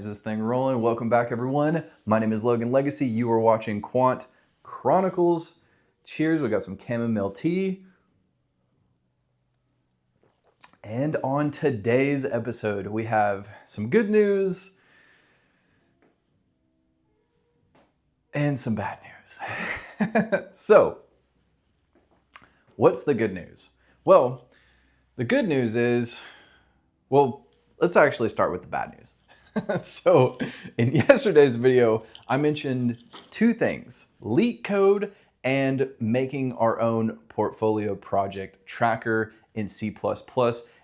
Is this thing rolling? Welcome back, everyone. My name is Logan Legacy. You are watching Quant Chronicles. Cheers, we got some chamomile tea. And on today's episode, we have some good news and some bad news. So, what's the good news? Well, the good news is, let's actually start with the bad news. So in yesterday's video, I mentioned two things: LeetCode and making our own portfolio project tracker in C++.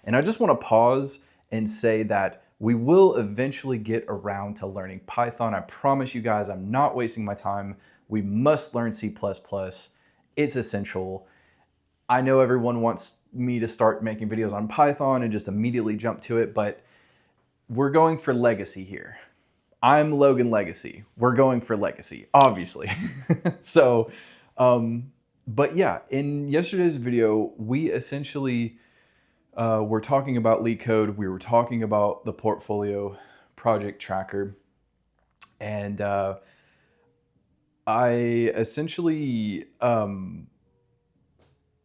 And I just want to pause and say that we will eventually get around to learning Python. I promise you guys, I'm not wasting my time. We must learn C++. It's essential. I know everyone wants me to start making videos on Python and just immediately jump to it, but we're going for legacy here. I'm Logan Legacy. We're going for legacy, obviously. So, but yeah, in yesterday's video, we essentially were talking about LeetCode. We were talking about the portfolio project tracker. And I essentially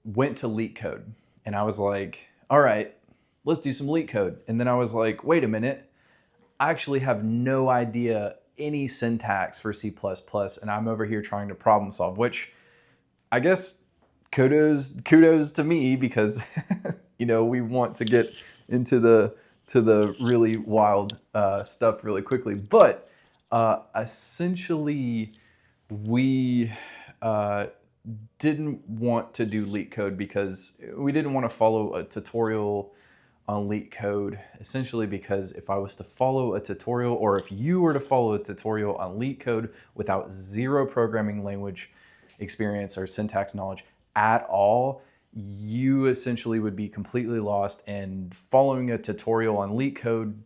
went to LeetCode and I was like, all right, let's do some LeetCode. And then I was like, wait a minute, I actually have no idea any syntax for C++, and I'm over here trying to problem solve, which I guess kudos to me, because you know, we want to get into the really wild stuff really quickly. But essentially we didn't want to do LeetCode because we didn't want to follow a tutorial on LeetCode, essentially because if I was to follow a tutorial, or if you were to follow a tutorial on LeetCode without zero programming language experience or syntax knowledge at all, you essentially would be completely lost, and following a tutorial on LeetCode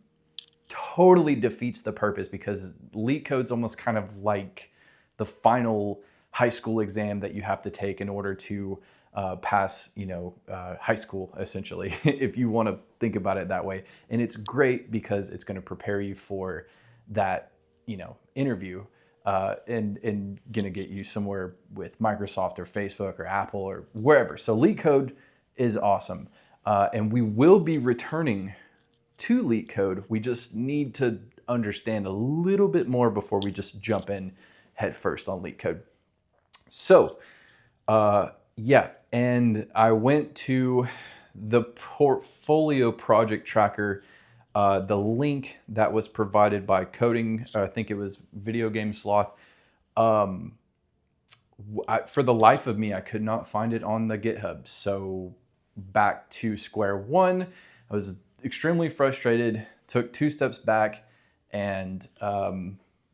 totally defeats the purpose, because LeetCode's almost kind of like the final high school exam that you have to take in order to pass, high school, essentially, if you want to think about it that way. And it's great because it's going to prepare you for that, interview and going to get you somewhere with Microsoft or Facebook or Apple or wherever. So LeetCode is awesome. And we will be returning to LeetCode. We just need to understand a little bit more before we just jump in head first on LeetCode. So, yeah, and I went to the portfolio project tracker, the link that was provided by I think it was Video Game Sloth. For the life of me, I could not find it on the GitHub. So back to square one. I was extremely frustrated, took two steps back, and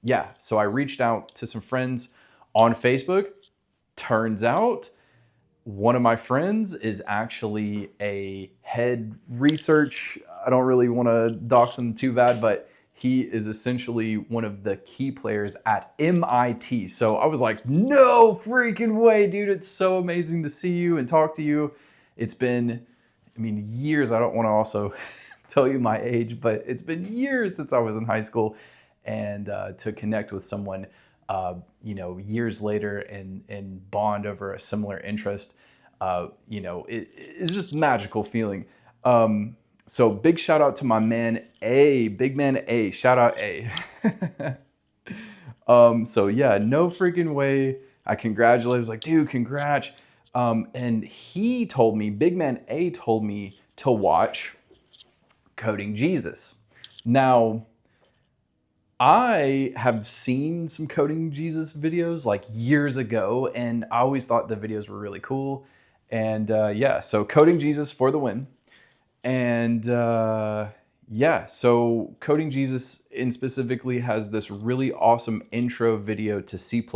yeah, so I reached out to some friends on Facebook. Turns out one of my friends is actually a head research. I don't really want to dox him too bad, but he is essentially one of the key players at MIT. So I was like, no freaking way, dude. It's so amazing to see you and talk to you. It's been, years. I don't want to also tell you my age, but it's been years since I was in high school, and to connect with someone years later and bond over a similar interest, it's just magical feeling. So big shout out to my man A, big man A, shout out A. So yeah, no freaking way. I congratulated. I was like, dude, congrats. And he told me, big man A told me to watch CodingJesus. Now, I have seen some CodingJesus videos like years ago, and I always thought the videos were really cool. And yeah, so CodingJesus for the win. And yeah, so CodingJesus in specifically has this really awesome intro video to C++.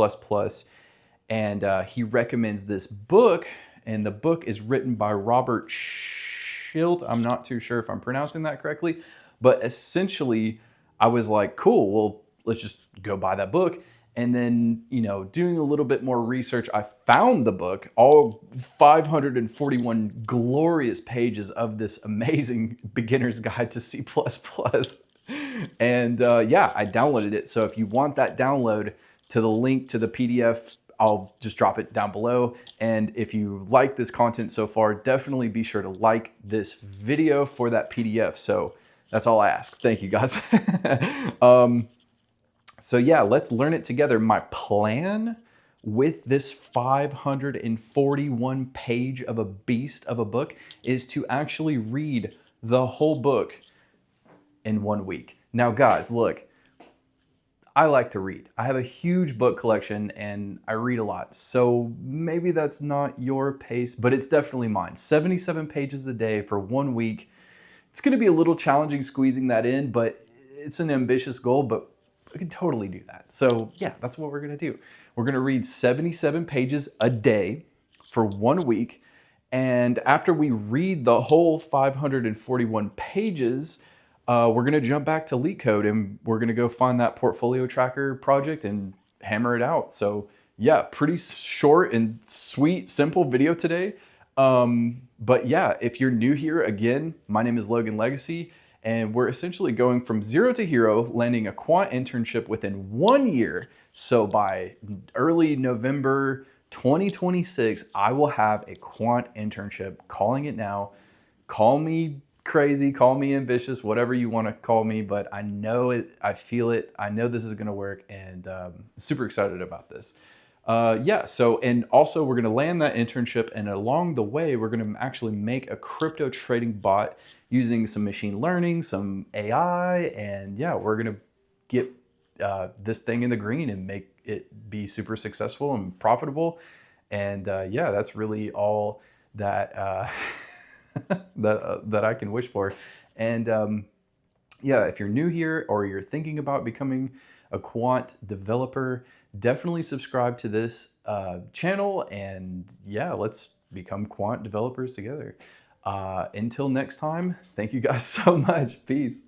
And he recommends this book, and the book is written by Robert Schilt. I'm not too sure if I'm pronouncing that correctly, but essentially I was like, cool, well, let's just go buy that book. And then, doing a little bit more research, I found the book, all 541 glorious pages of this amazing beginner's guide to C++. And yeah, I downloaded it. So if you want that download to the link to the PDF, I'll just drop it down below. And if you like this content so far, definitely be sure to like this video for that PDF. So that's all I ask. Thank you guys. So yeah, let's learn it together. My plan with this 541 page of a beast of a book is to actually read the whole book in 1 week. Now guys, look, I like to read. I have a huge book collection and I read a lot. So maybe that's not your pace, but it's definitely mine. 77 pages a day for 1 week. It's going to be a little challenging squeezing that in, but it's an ambitious goal, but we can totally do that. So yeah, that's what we're going to do. We're going to read 77 pages a day for 1 week. And after we read the whole 541 pages, we're going to jump back to LeetCode and we're going to go find that portfolio tracker project and hammer it out. So yeah, pretty short and sweet, simple video today. But yeah, if you're new here, again, my name is Logan Legacy, and we're essentially going from zero to hero, landing a quant internship within 1 year. So by early November 2026, I will have a quant internship, calling it now. Call me crazy, call me ambitious, whatever you want to call me, but I know it, I feel it, I know this is going to work, and super excited about this. Yeah, so, and also we're going to land that internship, and along the way, we're going to actually make a crypto trading bot using some machine learning, some AI, and yeah, we're going to get this thing in the green and make it be super successful and profitable. And yeah, that's really all that that I can wish for. And yeah, if you're new here or you're thinking about becoming a quant developer, definitely subscribe to this channel, and yeah, let's become quant developers together. Until next time, thank you guys so much. Peace.